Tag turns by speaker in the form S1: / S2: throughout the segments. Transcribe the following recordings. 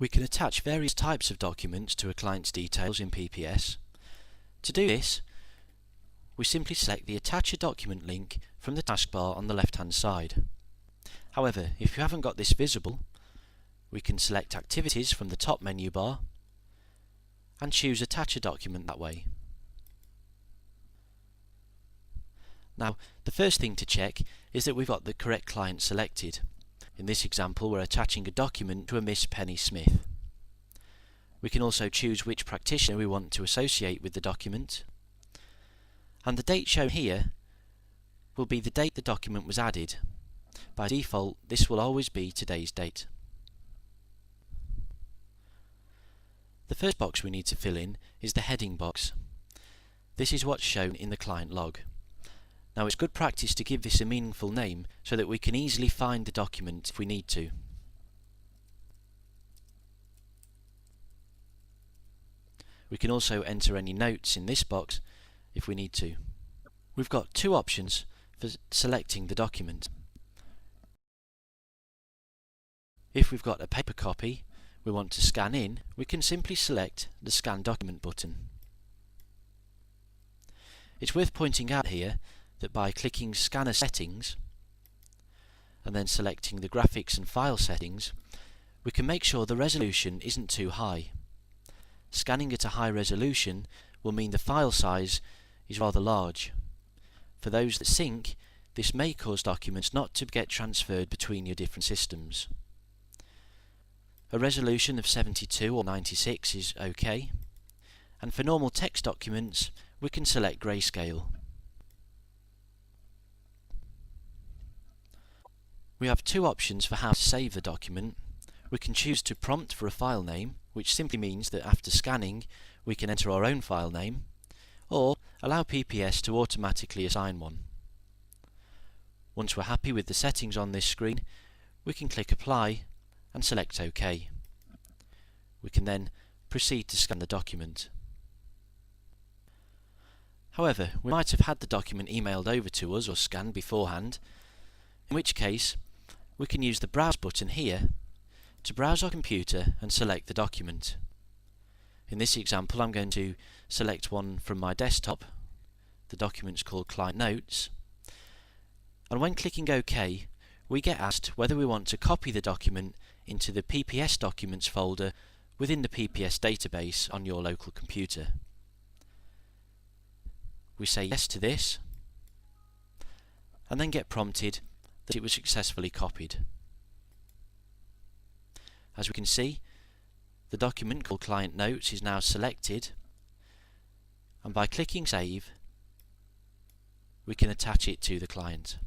S1: We can attach various types of documents to a client's details in PPS. To do this, we simply select the Attach a Document link from the taskbar on the left-hand side. However, if you haven't got this visible, we can select Activities from the top menu bar and choose Attach a Document that way. Now, the first thing to check is that we've got the correct client selected. In this example, we're attaching a document to a Miss Penny Smith. We can also choose which practitioner we want to associate with the document. And the date shown here will be the date the document was added. By default, this will always be today's date. The first box we need to fill in is the heading box. This is what's shown in the client log. Now, it's good practice to give this a meaningful name so that we can easily find the document if we need to. We can also enter any notes in this box if we need to. We've got two options for selecting the document. If we've got a paper copy we want to scan in, we can simply select the Scan Document button. It's worth pointing out here that by clicking Scanner Settings and then selecting the Graphics and File Settings, we can make sure the resolution isn't too high. Scanning at a high resolution will mean the file size is rather large. For those that sync, this may cause documents not to get transferred between your different systems. A resolution of 72 or 96 is OK, and for normal text documents we can select grayscale. We have two options for how to save the document. We can choose to prompt for a file name, which simply means that after scanning we can enter our own file name, or allow PPS to automatically assign one. Once we're happy with the settings on this screen, we can click Apply and select OK. We can then proceed to scan the document. However, we might have had the document emailed over to us or scanned beforehand, in which case we can use the Browse button here to browse our computer and select the document. In this example, I'm going to select one from my desktop. The document's called Client Notes, and when clicking OK, we get asked whether we want to copy the document into the PPS Documents folder within the PPS database on your local computer. We say yes to this, and then get prompted that it was successfully copied. As we can see, the document called Client Notes is now selected, and by clicking Save, we can attach it to the client.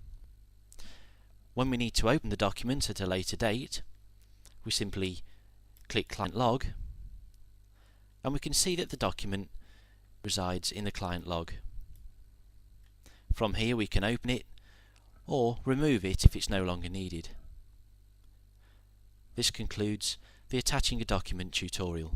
S1: When we need to open the document at a later date, we simply click Client Log, and we can see that the document resides in the client log. From here we can open it or remove it if it's no longer needed. This concludes the Attaching a Document tutorial.